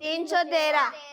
313।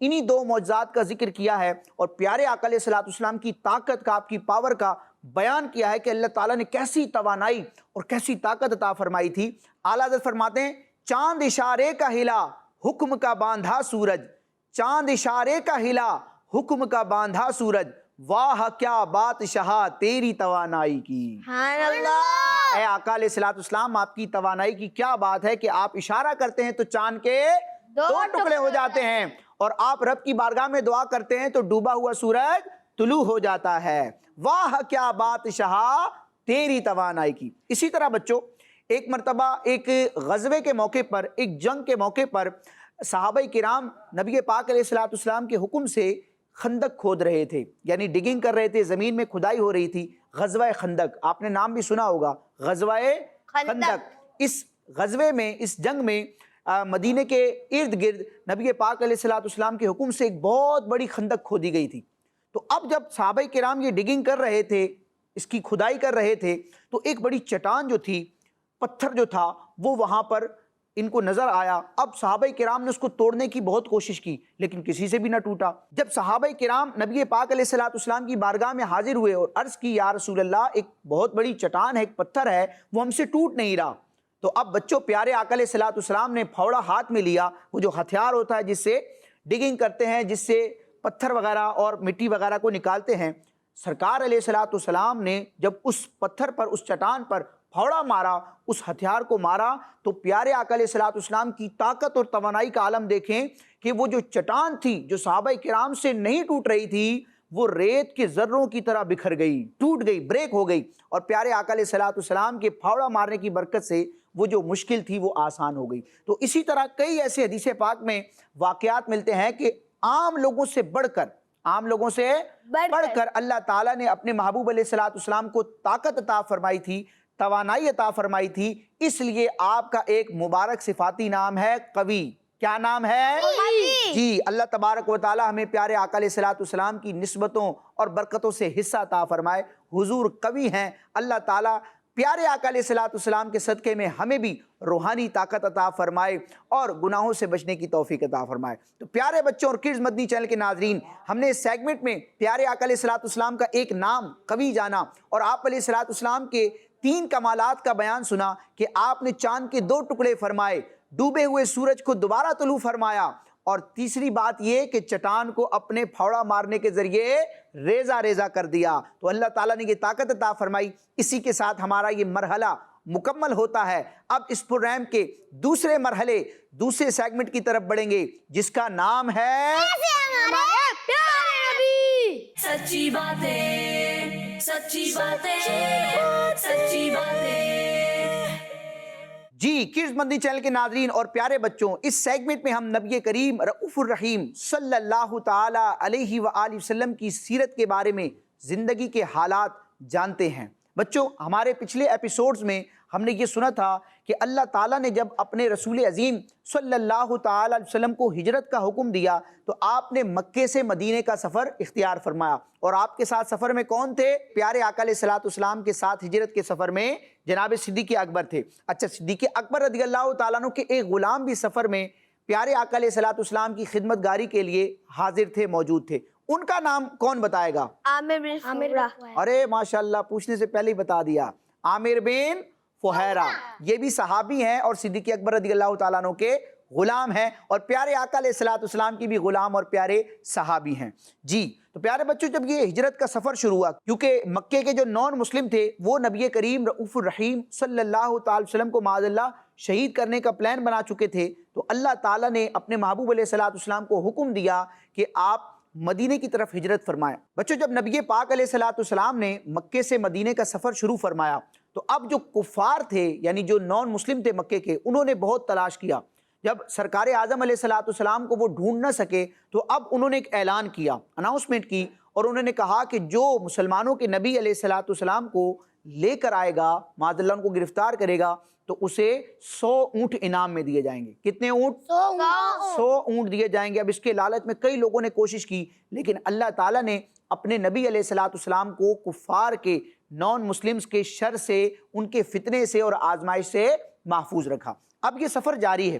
انہی دو معجزات کا ذکر کیا ہے اور پیارے آقا علیہ الصلوۃ والسلام کی طاقت کا، آپ کی پاور کا بیان کیا ہے کہ اللہ تعالیٰ نے کیسی توانائی اور کیسی طاقت عطا فرمائی تھی۔ اعلیٰ حضرت فرماتے ہیں چاند اشارے کا ہلا حکم کا باندھا سورج، چاند اشارے کا ہلا حکم کا باندھا سورج، واہ کیا بات شہا تیری توانائی کی۔ سبحان اللہ۔ اے آقا علیہ الصلوۃ والسلام، آپ کی توانائی کی کیا بات ہے کہ آپ اشارہ کرتے ہیں تو چاند کے دو ٹکڑے ہو جاتے ہیں، اور آپ رب کی بارگاہ میں دعا کرتے ہیں تو ڈوبا ہوا سورج طلوع ہو جاتا ہے۔ واہ کیا بات شہا تیری توانائی کی۔ اسی طرح بچوں، ایک مرتبہ ایک غزوے کے موقع پر، ایک جنگ کے موقع پر صحابہ کرام نبی پاک علیہ الصلوۃ والسلام کے حکم سے خندق کھود رہے تھے، یعنی ڈگنگ کر رہے تھے، زمین میں کھدائی ہو رہی تھی۔ غزوہ خندق، آپ نے نام بھی سنا ہوگا، غزوہ خندق۔ اس غزوے میں، اس جنگ میں مدینے کے ارد گرد نبی پاک علیہ الصلوۃ والسلام کے حکم سے ایک بہت بڑی خندق کھودی گئی تھی۔ تو اب جب صحابہ کرام یہ ڈگنگ کر رہے تھے، اس کی کھدائی کر رہے تھے، تو ایک بڑی چٹان جو تھی، پتھر جو تھا، وہ وہاں پر ان کو نظر آیا۔ اب صحابہ کرام نے اس کو توڑنے کی بہت کوشش کی، لیکن کسی سے بھی نہ ٹوٹا۔ جب صحابہ کرام نبی پاک علیہ الصلوۃ والسلام کی بارگاہ میں حاضر ہوئے اور عرض کی یا رسول اللہ، ایک بہت بڑی چٹان ہے، ایک پتھر ہے، وہ ہم سے ٹوٹ نہیں رہا۔ تو اب بچوں، پیارے آقا علیہ الصلوۃ والسلام نے پھاوڑا ہاتھ میں لیا، وہ جو ہتھیار ہوتا ہے جس سے ڈگنگ کرتے ہیں، جس سے پتھر وغیرہ اور مٹی وغیرہ کو نکالتے ہیں، سرکار علیہ الصلوۃ والسلام نے جب اس پتھر پر، اس چٹان پر پھاوڑا مارا، اس ہتھیار کو مارا، تو پیارے آقا علیہ الصلوۃ والسلام کی طاقت اور توانائی کا عالم دیکھیں کہ وہ جو چٹان تھی، جو صحابہ کرام سے نہیں ٹوٹ رہی تھی، وہ ریت کے ذروں کی طرح بکھر گئی، ٹوٹ گئی، بریک ہو گئی، اور پیارے آقا علیہ الصلوۃ والسلام کے پھاوڑا مارنے کی برکت سے وہ جو مشکل تھی وہ آسان ہو گئی۔ تو اسی طرح کئی ایسے حدیث پاک میں واقعات ملتے ہیں کہ عام لوگوں سے بڑھ کر، عام لوگوں سے بڑھ کر اللہ تعالیٰ نے اپنے محبوب علیہ الصلوۃ والسلام کو طاقت عطا فرمائی تھی، توانائی عطا فرمائی تھی۔ اس لیے آپ کا ایک مبارک صفاتی نام ہے قوی۔ کیا نام ہے؟ جی، اللہ تبارک و تعالی ہمیں پیارے آقا علیہ الصلوۃ والسلام کی نسبتوں اور برکتوں سے حصہ عطا فرمائے۔ حضور قوی ہیں، اللہ تعالیٰ پیارے آقا علیہ الصلوۃ والسلام کے صدقے میں ہمیں بھی روحانی طاقت عطا فرمائے اور گناہوں سے بچنے کی توفیق عطا فرمائے۔ تو پیارے بچوں اور کڈز مدنی چینل کے ناظرین، ہم نے اس سیگمنٹ میں پیارے آقا علیہ الصلوۃ والسلام کا ایک نام قوی جانا، اور آپ علیہ الصلوۃ والسلام کے 3 کمالات کا بیان سنا کہ آپ نے چاند کے 2 ٹکڑے فرمائے، ڈوبے ہوئے سورج کو دوبارہ طلوع فرمایا، اور تیسری بات یہ کہ چٹان کو اپنے پھاوڑا مارنے کے ذریعے ریزہ ریزہ کر دیا۔ تو اللہ تعالیٰ نے یہ طاقت عطا فرمائی۔ اسی کے ساتھ ہمارا یہ مرحلہ مکمل ہوتا ہے۔ اب اس پروگرام کے دوسرے مرحلے، دوسرے سیگمنٹ کی طرف بڑھیں گے، جس کا نام ہے سچی باتیں، سچی باتیں، سچی باتیں۔ جی، کڈز مدنی چینل کے ناظرین اور پیارے بچوں، اس سیگمنٹ میں ہم نبی کریم رؤوف الرحیم صلی اللہ تعالی علیہ وآلہ وسلم کی سیرت کے بارے میں، زندگی کے حالات جانتے ہیں۔ بچوں، ہمارے پچھلے ایپیسوڈز میں ہم نے یہ سنا تھا کہ اللہ تعالیٰ نے جب اپنے رسول عظیم صلی اللہ تعالی علیہ وسلم کو ہجرت کا حکم دیا تو آپ نے مکے سے مدینے کا سفر اختیار فرمایا، اور آپ کے ساتھ سفر میں کون تھے؟ پیارے آقا علیہ الصلوۃ والسلام کے ساتھ ہجرت کے سفر میں جناب صدیق اکبر تھے۔ اچھا، صدیق اکبر رضی اللہ تعالیٰ عنہ کے ایک غلام بھی سفر میں پیارے آقا علیہ الصلوۃ والسلام کی خدمت گاری کے لیے حاضر تھے، موجود تھے۔ ان کا نام کون بتائے گا؟ عامر بن فہیرہ۔ ارے ماشاءاللہ، پوچھنے سے پہلے ہی بتا دیا، عامر بن فہیرہ۔ یہ بھی صحابی ہیں اور صدیق اکبر رضی اللہ تعالیٰ عنہ کے غلام ہیں، اور پیارے آقا علیہ الصلوۃ والسلام کی بھی غلام اور پیارے صحابی ہیں۔ جی، تو پیارے بچوں، جب یہ ہجرت کا سفر شروع ہوا، کیونکہ مکے کے جو نان مسلم تھے وہ نبی کریم رؤوف الرحیم صلی اللہ تعالی وسلم کو معاذ اللہ شہید کرنے کا پلان بنا چکے تھے، تو اللہ تعالیٰ نے اپنے محبوب علیہ الصلوۃ والسلام کو حکم دیا کہ آپ مدینے کی طرف ہجرت فرمائیں۔ بچوں، جب نبی پاک علیہ الصلوۃ والسلام نے مکے سے مدینے کا سفر شروع فرمایا تو اب جو کفار تھے، یعنی جو نان مسلم تھے مکے کے، انہوں نے بہت تلاش کیا۔ جب سرکار اعظم علیہ الصلوۃ والسلام کو وہ ڈھونڈ نہ سکے تو اب انہوں نے ایک اعلان کیا، اناؤنسمنٹ کی، اور انہوں نے کہا کہ جو مسلمانوں کے نبی علیہ الصلوۃ والسلام کو لے کر آئے گا، معاذ اللہ ان کو گرفتار کرے گا، تو اسے 100 اونٹ انعام میں دیے جائیں گے۔ کتنے اونٹ؟ 100 اونٹ دیے جائیں گے۔ اب اس کے لالچ میں کئی لوگوں نے کوشش کی، لیکن اللہ تعالیٰ نے اپنے نبی علیہ الصلوۃ والسلام کو کفار کے، نان مسلمز کے شر سے، ان کے فتنے سے اور آزمائش سے محفوظ رکھا۔ اب یہ سفر جاری ہے۔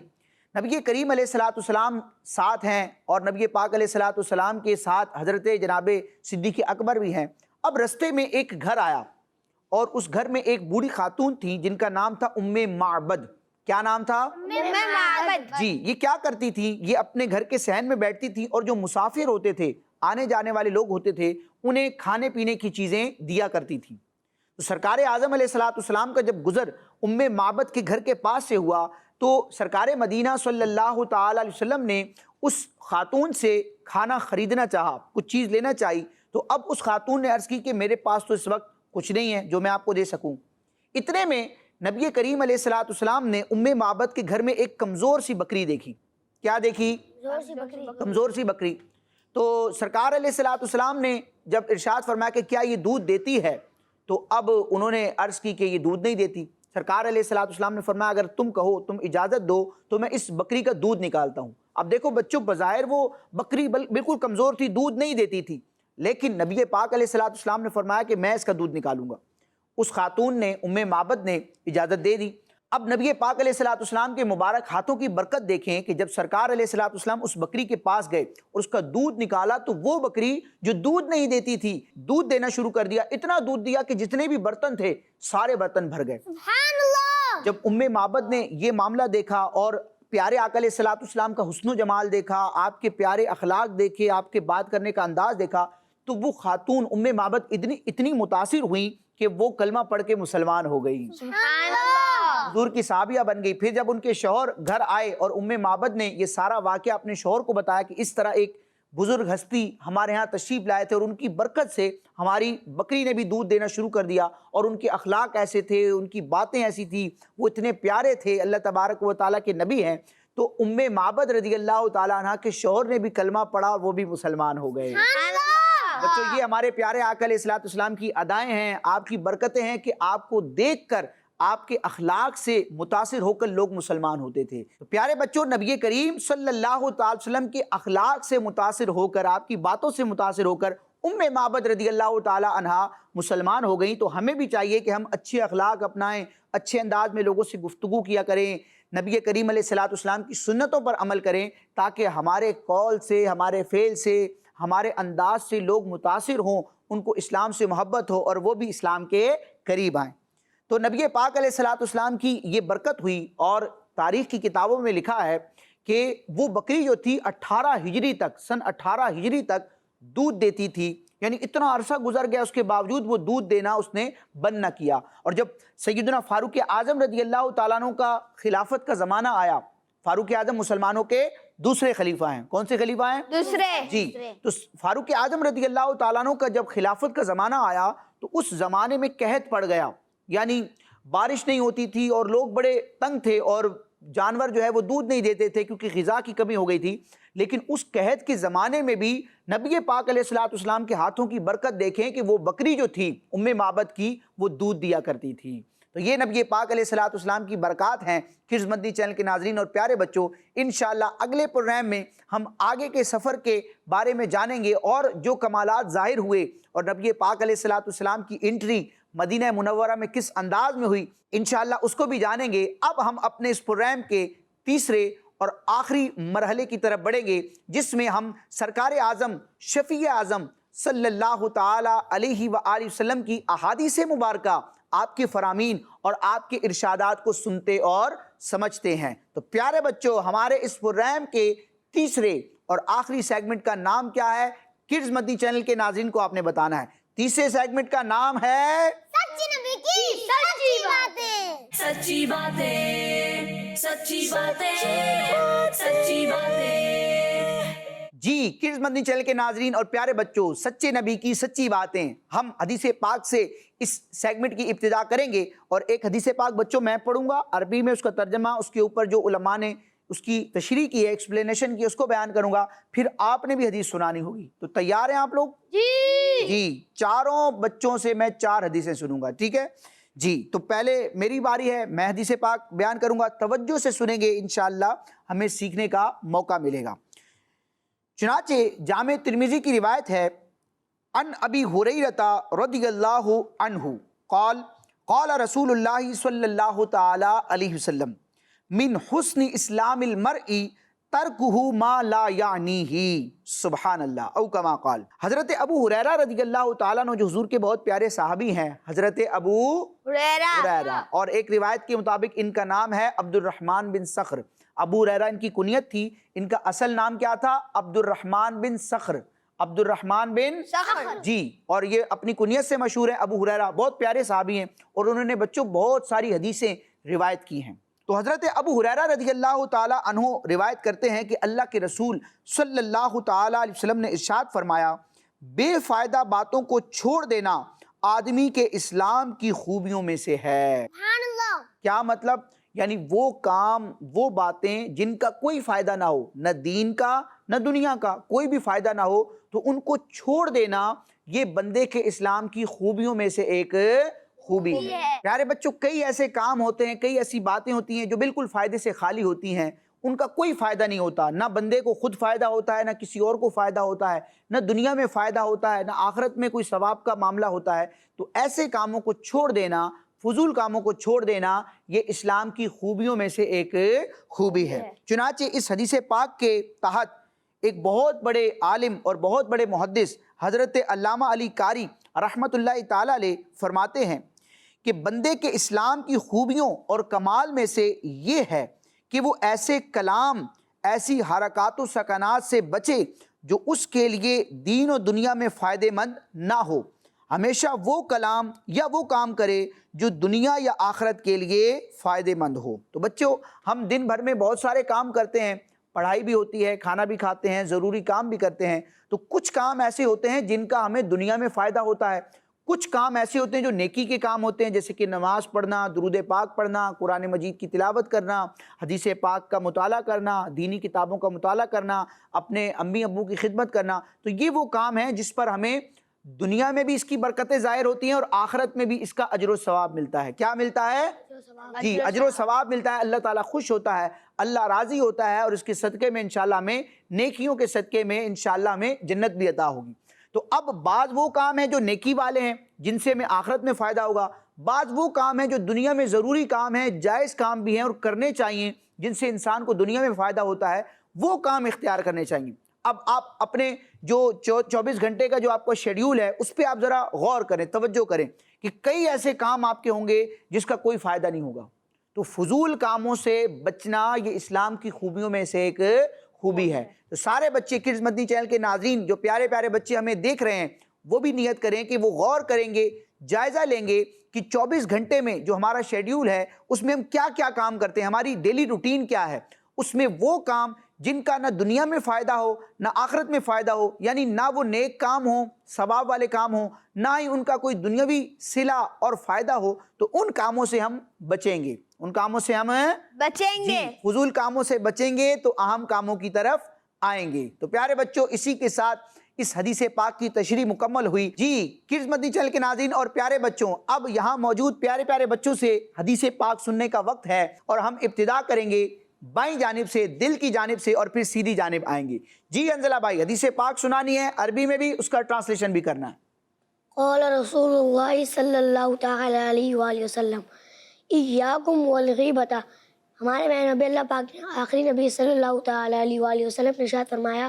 نبی کریم علیہ الصلوۃ والسلام ساتھ ہیں اور نبی پاک علیہ الصلوۃ والسلام کے ساتھ حضرت جناب صدیق اکبر بھی ہیں۔ اب رستے میں ایک گھر آیا اور اس گھر میں ایک بوڑھی خاتون تھی جن کا نام تھا ام معبد۔ کیا نام تھا؟ جی، یہ کیا کرتی تھی؟ یہ اپنے گھر کے صحن میں بیٹھتی تھی اور جو مسافر ہوتے تھے، آنے جانے والے لوگ ہوتے تھے، انہیں کھانے پینے کی چیزیں دیا کرتی تھی۔ تو سرکار اعظم علیہ الصلوۃ والسلام کا جب گزر ام معبد کے گھر کے پاس سے ہوا تو سرکار مدینہ صلی اللہ تعالی علیہ وسلم نے اس خاتون سے کھانا خریدنا چاہا، کچھ چیز لینا چاہی۔ تو اب اس خاتون نے عرض کی کہ میرے پاس تو اس وقت کچھ نہیں ہے جو میں آپ کو دے سکوں۔ اتنے میں نبی کریم علیہ الصلوۃ والسلام نے ام معبد کے گھر میں ایک کمزور سی بکری دیکھی۔ کیا دیکھی؟ کمزور سی بکری۔ تو سرکار علیہ الصلوۃ والسلام نے جب ارشاد فرمایا کہ کیا یہ دودھ دیتی ہے، تو اب انہوں نے عرض کی کہ یہ دودھ نہیں دیتی۔ سرکار علیہ الصلوۃ والسلام نے فرمایا اگر تم کہو، تم اجازت دو تو میں اس بکری کا دودھ نکالتا ہوں۔ اب دیکھو بچوں، بظاہر وہ بکری بالکل کمزور تھی، دودھ نہیں دیتی تھی، لیکن نبی پاک علیہ الصلوۃ والسلام نے فرمایا کہ میں اس کا دودھ نکالوں گا۔ اس خاتون نے، ام معبد نے اجازت دے دی۔ اب نبی پاک علیہ الصلوۃ والسلام کے مبارک ہاتھوں کی برکت دیکھیں کہ جب سرکار علیہ الصلوۃ والسلام اس بکری کے پاس گئے اور اس کا دودھ نکالا تو وہ بکری جو دودھ نہیں دیتی تھی دودھ دینا شروع کر دیا۔ اتنا دودھ دیا کہ جتنے بھی برتن تھے سارے برتن بھر گئے۔ سبحان اللہ۔ جب ام معبد نے یہ معاملہ دیکھا اور پیارے آقا علیہ الصلوۃ والسلام کا حسن و جمال دیکھا، آپ کے پیارے اخلاق دیکھے، آپ کے بات کرنے کا انداز دیکھا، تو وہ خاتون ام معبد اتنی متاثر ہوئی کہ وہ کلمہ پڑھ کے مسلمان ہو گئی، سبحان اللہ۔ حضور کی صحابیہ بن گئی۔ پھر جب ان کے شوہر گھر آئے اور ام معبد نے یہ سارا واقعہ اپنے شوہر کو بتایا کہ اس طرح ایک بزرگ ہستی ہمارے ہاں تشریف لائے تھے اور ان کی برکت سے ہماری بکری نے بھی دودھ دینا شروع کر دیا، اور ان کے اخلاق ایسے تھے، ان کی باتیں ایسی تھی، وہ اتنے پیارے تھے، اللہ تبارک و تعالیٰ کے نبی ہیں، تو ام معبد رضی اللہ تعالیٰ عنہ کے شوہر نے بھی کلمہ پڑھا اور وہ بھی مسلمان ہو گئے۔ بچوں، یہ ہمارے پیارے آقا علیہ الصلوۃ والسلام کی ادائیں ہیں، آپ کی برکتیں ہیں کہ آپ کو دیکھ کر، آپ کے اخلاق سے متاثر ہو کر لوگ مسلمان ہوتے تھے۔ تو پیارے بچوں، نبی کریم صلی اللہ تعالی وسلم کے اخلاق سے متاثر ہو کر، آپ کی باتوں سے متاثر ہو کر ام معبد رضی اللہ تعالی عنہا مسلمان ہو گئیں۔ تو ہمیں بھی چاہیے کہ ہم اچھے اخلاق اپنائیں، اچھے انداز میں لوگوں سے گفتگو کیا کریں، نبی کریم علیہ الصلوۃ والسلام کی سنتوں پر عمل کریں، تاکہ ہمارے قول سے، ہمارے فعل سے، ہمارے انداز سے لوگ متاثر ہوں، ان کو اسلام سے محبت ہو اور وہ بھی اسلام کے قریب آئیں۔ تو نبی پاک علیہ الصلوۃ والسلام کی یہ برکت ہوئی، اور تاریخ کی کتابوں میں لکھا ہے کہ وہ بکری جو تھی 18 ہجری تک، سن 18 ہجری تک دودھ دیتی تھی، یعنی اتنا عرصہ گزر گیا، اس کے باوجود وہ دودھ دینا اس نے بند نہ کیا۔ اور جب سیدنا فاروق اعظم رضی اللہ تعالیٰ عنہ کا خلافت کا زمانہ آیا، فاروق اعظم مسلمانوں کے دوسرے خلیفہ ہیں۔ کون سے خلیفہ ہیں؟ دوسرے۔ جی، تو فاروق اعظم رضی اللہ تعالیٰ عنہ کا جب خلافت کا زمانہ آیا تو اس زمانے میں قحط پڑ گیا، یعنی بارش نہیں ہوتی تھی اور لوگ بڑے تنگ تھے، اور جانور جو ہے وہ دودھ نہیں دیتے تھے کیونکہ غذا کی کمی ہو گئی تھی۔ لیکن اس قحط کے زمانے میں بھی نبی پاک علیہ الصلوۃ والسلام کے ہاتھوں کی برکت دیکھیں کہ وہ بکری جو تھی ام معبد کی، وہ دودھ دیا کرتی تھی۔ تو یہ نبی پاک علیہ الصلوۃ والسلام کی برکات ہیں۔ کڈز مدنی چینل کے ناظرین اور پیارے بچوں، انشاءاللہ اگلے پروگرام میں ہم آگے کے سفر کے بارے میں جانیں گے، اور جو کمالات ظاہر ہوئے اور نبی پاک علیہ الصلوۃ والسلام کی انٹری مدینہ منورہ میں کس انداز میں ہوئی، انشاءاللہ اس کو بھی جانیں گے۔ اب ہم اپنے اس پروگرام کے تیسرے اور آخری مرحلے کی طرف بڑھیں گے، جس میں ہم سرکار اعظم، شفیع اعظم صلی اللہ تعالی علیہ وآلہ وسلم کی احادیث مبارکہ، آپ کے فرامین اور آپ کے ارشادات کو سنتے اور سمجھتے ہیں۔ تو پیارے بچوں، ہمارے اس پروگرام کے تیسرے اور آخری سیگمنٹ کا نام کیا ہے؟ کڈز مدنی چینل کے ناظرین کو آپ نے بتانا ہے۔ تیسرے سیگمنٹ کا نام ہے سچی نبی کی سچی باتیں۔ سچی باتیں، سچی باتیں، سچی باتیں۔ جی، کڈز مدنی چینل کے ناظرین اور پیارے بچوں، سچے نبی کی سچی باتیں، ہم حدیث پاک سے اس سیگمنٹ کی ابتدا کریں گے، اور ایک حدیث پاک بچوں میں پڑھوں گا، عربی میں اس کا ترجمہ، اس کے اوپر جو علماء نے اس کی تشریح کی ہے، ایکسپلینیشن کی، اس کو بیان کروں گا، پھر آپ نے بھی حدیث سنانی ہوگی۔ تو تیار ہیں آپ لوگ؟ جی، چاروں بچوں سے میں 4 حدیثیں سنوں گا، ٹھیک ہے جی؟ تو پہلے میری باری ہے، میں حدیث پاک بیان کروں گا، توجہ سے سنیں گے، انشاءاللہ ہمیں سیکھنے کا موقع ملے گا۔ چنانچہ جامع ترمذی کی روایت ہے، ان ابی ہریرہ رضی اللہ عنہ قال قال رسول اللہ صلی اللہ تعالی علیہ وسلم، من حسن اسلام المرء ترکہ ما لا یعنیہ، سبحان اللہ، او کما قال۔ حضرت ابو ہریرہ رضی اللہ تعالیٰ عنہ جو حضور کے بہت پیارے صحابی ہیں، حضرت ابو ہریرہ، اور ایک روایت کے مطابق ان کا نام ہے عبد الرحمن بن صخر۔ ابو ہریرہ ان کی کنیت تھی، ان کا اصل نام کیا تھا؟ عبد الرحمن بن صخر، عبد الرحمن بن صخر جی، اور یہ اپنی کنیت سے مشہور ہیں ابو ہریرہ، بہت پیارے صحابی ہیں، اور انہوں نے بچوں بہت ساری حدیثیں روایت کی ہیں۔ تو حضرت ابو ہریرہ رضی اللہ تعالیٰ عنہ روایت کرتے ہیں کہ اللہ کے رسول صلی اللہ تعالیٰ علیہ وسلم نے ارشاد فرمایا، بے فائدہ باتوں کو چھوڑ دینا آدمی کے اسلام کی خوبیوں میں سے ہے۔ کیا مطلب؟ یعنی وہ کام، وہ باتیں جن کا کوئی فائدہ نہ ہو، نہ دین کا نہ دنیا کا، کوئی بھی فائدہ نہ ہو، تو ان کو چھوڑ دینا یہ بندے کے اسلام کی خوبیوں میں سے ایک خوبی ہے۔ پیارے بچوں، کئی ایسے کام ہوتے ہیں، کئی ایسی باتیں ہوتی ہیں جو بالکل فائدے سے خالی ہوتی ہیں، ان کا کوئی فائدہ نہیں ہوتا، نہ بندے کو خود فائدہ ہوتا ہے، نہ کسی اور کو فائدہ ہوتا ہے، نہ دنیا میں فائدہ ہوتا ہے، نہ آخرت میں کوئی ثواب کا معاملہ ہوتا ہے۔ تو ایسے کاموں کو چھوڑ دینا، فضول کاموں کو چھوڑ دینا، یہ اسلام کی خوبیوں میں سے ایک خوبی ہے۔ چنانچہ اس حدیث پاک کے تحت ایک بہت بڑے عالم اور بہت بڑے محدث حضرت علامہ علی قاری رحمۃ اللہ تعالیٰ علیہ فرماتے ہیں کہ بندے کے اسلام کی خوبیوں اور کمال میں سے یہ ہے کہ وہ ایسے کلام، ایسی حرکات و سکنات سے بچے جو اس کے لیے دین و دنیا میں فائدہ مند نہ ہو، ہمیشہ وہ کلام یا وہ کام کرے جو دنیا یا آخرت کے لیے فائدہ مند ہو۔ تو بچوں، ہم دن بھر میں بہت سارے کام کرتے ہیں، پڑھائی بھی ہوتی ہے، کھانا بھی کھاتے ہیں، ضروری کام بھی کرتے ہیں، تو کچھ کام ایسے ہوتے ہیں جن کا ہمیں دنیا میں فائدہ ہوتا ہے، کچھ کام ایسے ہوتے ہیں جو نیکی کے کام ہوتے ہیں، جیسے کہ نماز پڑھنا، درود پاک پڑھنا، قرآن مجید کی تلاوت کرنا، حدیث پاک کا مطالعہ کرنا، دینی کتابوں کا مطالعہ کرنا، اپنے امی ابو کی خدمت کرنا۔ تو یہ وہ کام ہیں جس پر ہمیں دنیا میں بھی اس کی برکتیں ظاہر ہوتی ہیں اور آخرت میں بھی اس کا اجر و ثواب ملتا ہے۔ کیا ملتا ہے؟ جی، اجر و ثواب ملتا ہے، اللہ تعالیٰ خوش ہوتا ہے، اللہ راضی ہوتا ہے، اور اس کے صدقے میں انشاءاللہ ہمیں، نیکیوں کے صدقے میں انشاءاللہ ہمیں جنت بھی عطا ہوگی۔ تو اب بعض وہ کام ہیں جو نیکی والے ہیں، جن سے ہمیں آخرت میں فائدہ ہوگا، بعض وہ کام ہیں جو دنیا میں ضروری کام ہیں، جائز کام بھی ہیں اور کرنے چاہیے، جن سے انسان کو دنیا میں فائدہ ہوتا ہے، وہ کام اختیار کرنے چاہیے۔ اب آپ اپنے جو 24 گھنٹے کا جو آپ کا شیڈیول ہے، اس پہ آپ ذرا غور کریں، توجہ کریں کہ کئی ایسے کام آپ کے ہوں گے جس کا کوئی فائدہ نہیں ہوگا۔ تو فضول کاموں سے بچنا یہ اسلام کی خوبیوں میں سے ایک خوبی ہے۔ تو سارے بچے، کڈز مدنی چینل کے ناظرین، جو پیارے پیارے بچے ہمیں دیکھ رہے ہیں، وہ بھی نیت کریں کہ وہ غور کریں گے، جائزہ لیں گے کہ 24 گھنٹے میں جو ہمارا شیڈیول ہے اس میں ہم کیا کیا کام کرتے ہیں، ہماری ڈیلی روٹین کیا ہے، اس میں وہ کام جن کا نہ دنیا میں فائدہ ہو نہ آخرت میں فائدہ ہو، یعنی نہ وہ نیک کام ہوں، ثواب والے کام ہوں، نہ ہی ان کا کوئی دنیاوی صلہ اور فائدہ ہو، تو ان کاموں سے ہم بچیں گے، ان کاموں سے ہم بچیں گے، فضول کاموں سے بچیں گے تو اہم کاموں کی طرف آئیں گے۔ تو پیارے بچوں، اسی کے ساتھ اس حدیث پاک کی تشریح مکمل ہوئی۔ جی، کڈز مدنی چینل کے ناظرین اور پیارے بچوں، اب یہاں موجود پیارے پیارے بچوں سے حدیث پاک سننے کا وقت ہے، اور ہم ابتدا کریں گے بائیں جانب سے، دل کی جانب سے، اور پھر سیدھی جانب آئیں گے۔ جی انزلہ بھائی، حدیث پاک سنانی ہے، عربی میں بھی، اس کا ٹرانسلیشن بھی کرنا ہے۔ قال رسول اللہ صلی اللہ تعالی علیہ وآلہ وسلم ایاکم والغیبۃ، ہمارے میں نبی اللہ پاک نے، آخری نبی صلی اللہ تعالی علیہ وآلہ وسلم نے ارشاد فرمایا،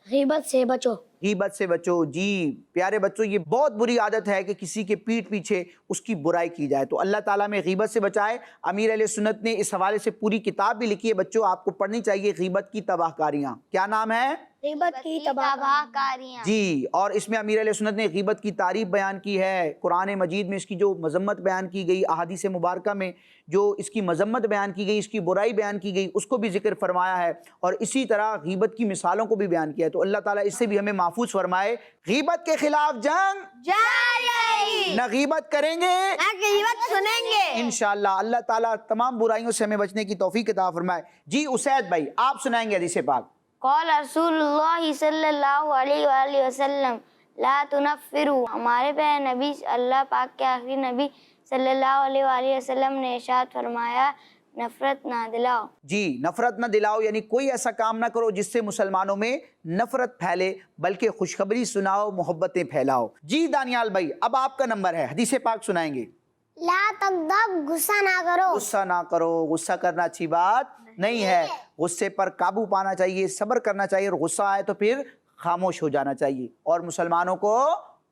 غیبت سے بچو، غیبت سے بچو۔ جی پیارے بچوں، یہ بہت بری عادت ہے کہ کسی کے پیٹھ پیچھے اس کی برائی کی جائے، تو اللہ تعالیٰ میں غیبت سے بچائے۔ امیر اہل سنت نے اس حوالے سے پوری کتاب بھی لکھی ہے، بچوں آپ کو پڑھنی چاہیے، غیبت کی تباہ کاریاں۔ کیا نام ہے؟ غیبت کی تباہ کاریاں۔ جی، اور اس میں امیر اہل سنت نے غیبت کی تعریف بیان کی ہے، قرآن مجید میں اس کی جو مذمت بیان کی گئی، احادیث مبارکہ میں جو اس کی مذمت بیان کی گئی، اس کی برائی بیان کی گئی، اس کو بھی ذکر فرمایا ہے، اور اسی طرح غیبت کی مثالوں کو بھی بیان کیا ہے۔ تو اللہ تعالیٰ اس سے بھی ہمیں محفوظ فرمائے۔ غیبت کے خلاف جنگ جاری، نہ غیبت کریں گے نہ غیبت سنیں گے انشاءاللہ۔ اللہ تعالیٰ تمام برائیوں سے ہمیں بچنے کی توفیق عطا فرمائے۔ جی اسید بھائی، آپ سنائیں گے حدیث پاک۔ قال رسول اللہ صلی اللہ علیہ وآلہ وسلم لا تنفروا، ہمارے پہ نبی اللہ پاک کے آخری نبی صلی اللہ علیہ وآلہ وسلم نے ارشاد فرمایا، نفرت نہ دلاؤ۔ جی، نفرت نہ دلاؤ، یعنی کوئی ایسا کام نہ کرو جس سے مسلمانوں میں نفرت پھیلے، بلکہ خوشخبری سناؤ، محبتیں پھیلاؤ۔ جی دانیال بھائی، اب آپ کا نمبر ہے، حدیث پاک سنائیں گے۔ لا تغضب غصہ نہ کرو. غصہ نہ کرو. غصہ کرنا اچھی بات نہیں ہے. غصے پر قابو پانا چاہیے, صبر کرنا چاہیے, اور غصہ آئے تو پھر خاموش ہو جانا چاہیے اور مسلمانوں کو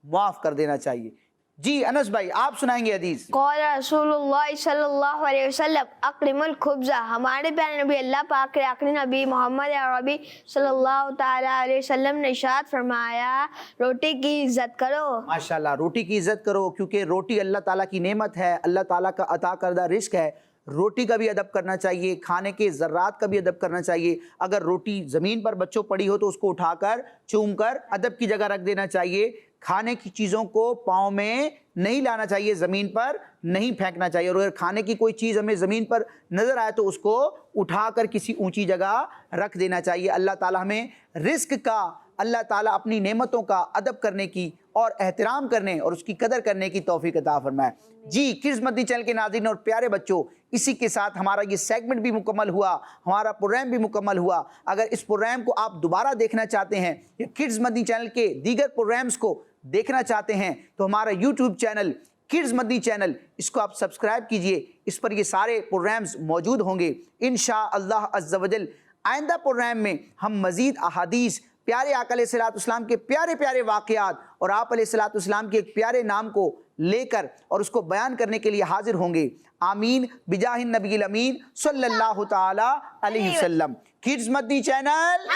معاف کر دینا چاہیے. جی انس بھائی آپ سنائیں گے حدیث. قال رسول اللہ صلی اللہ علیہ وسلم اقرم الخبزہ. ہمارے پیارے نبی اللہ پاک کے آخری نبی محمد عربی صلی اللہ تعالیٰ علیہ وسلم نے ارشاد فرمایا روٹی کی عزت کرو. ماشاءاللہ, روٹی کی عزت کرو, کیونکہ روٹی اللہ تعالیٰ کی نعمت ہے, اللہ تعالیٰ کا عطا کردہ رزق ہے. روٹی کا بھی ادب کرنا چاہیے, کھانے کے ذرات کا بھی ادب کرنا چاہیے. اگر روٹی زمین پر بچوں پڑی ہو تو اس کو اٹھا کر چوم کر ادب کی جگہ رکھ دینا چاہیے. کھانے کی چیزوں کو پاؤں میں نہیں لانا چاہیے, زمین پر نہیں پھینکنا چاہیے, اور اگر کھانے کی کوئی چیز ہمیں زمین پر نظر آئے تو اس کو اٹھا کر کسی اونچی جگہ رکھ دینا چاہیے. اللہ تعالیٰ ہمیں رزق کا, اللہ تعالیٰ اپنی نعمتوں کا ادب کرنے کی اور احترام کرنے اور اس کی قدر کرنے کی توفیق عطا فرمائے. جی کڈز مدنی چینل کے ناظرین اور پیارے بچوں, اسی کے ساتھ ہمارا یہ سیگمنٹ بھی مکمل ہوا, ہمارا پروگرام بھی مکمل ہوا. اگر اس پروگرام کو آپ دوبارہ دیکھنا چاہتے ہیں یا کڈز مدنی چینل کے دیگر پروگرامز کو دیکھنا چاہتے ہیں تو ہمارا یوٹیوب چینل کڈز مدنی چینل, اس کو آپ سبسکرائب کیجئے. اس پر یہ سارے پروگرامز موجود ہوں گے انشاءاللہ عز و جل. آئندہ پروگرام میں ہم مزید احادیث, پیارے آقا علیہ الصلوۃ والسلام کے پیارے پیارے واقعات اور آپ علیہ الصلوۃ والسلام کے ایک پیارے نام کو لے کر اور اس کو بیان کرنے کے لیے حاضر ہوں گے. آمین بجاہ النبی الامین صلی اللہ تعالی علیہ وسلم. کڈز مدنی چینل,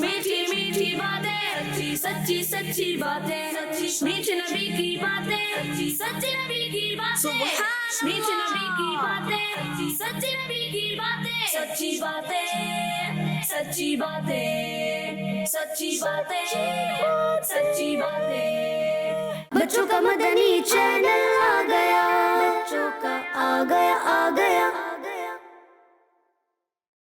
میٹھی میٹھی باتیں, سچی سچی باتیں, میٹھے نبی کی باتیں, سچے نبی کی باتیں, میٹھے نبی کی باتیں, سچے نبی کی باتیں, سچی باتیں, سچی باتیں, سچی باتیں, سچی باتیں. بچوں کا مدنی چینل آ گیا, بچوں کا آ گیا, آ گیا.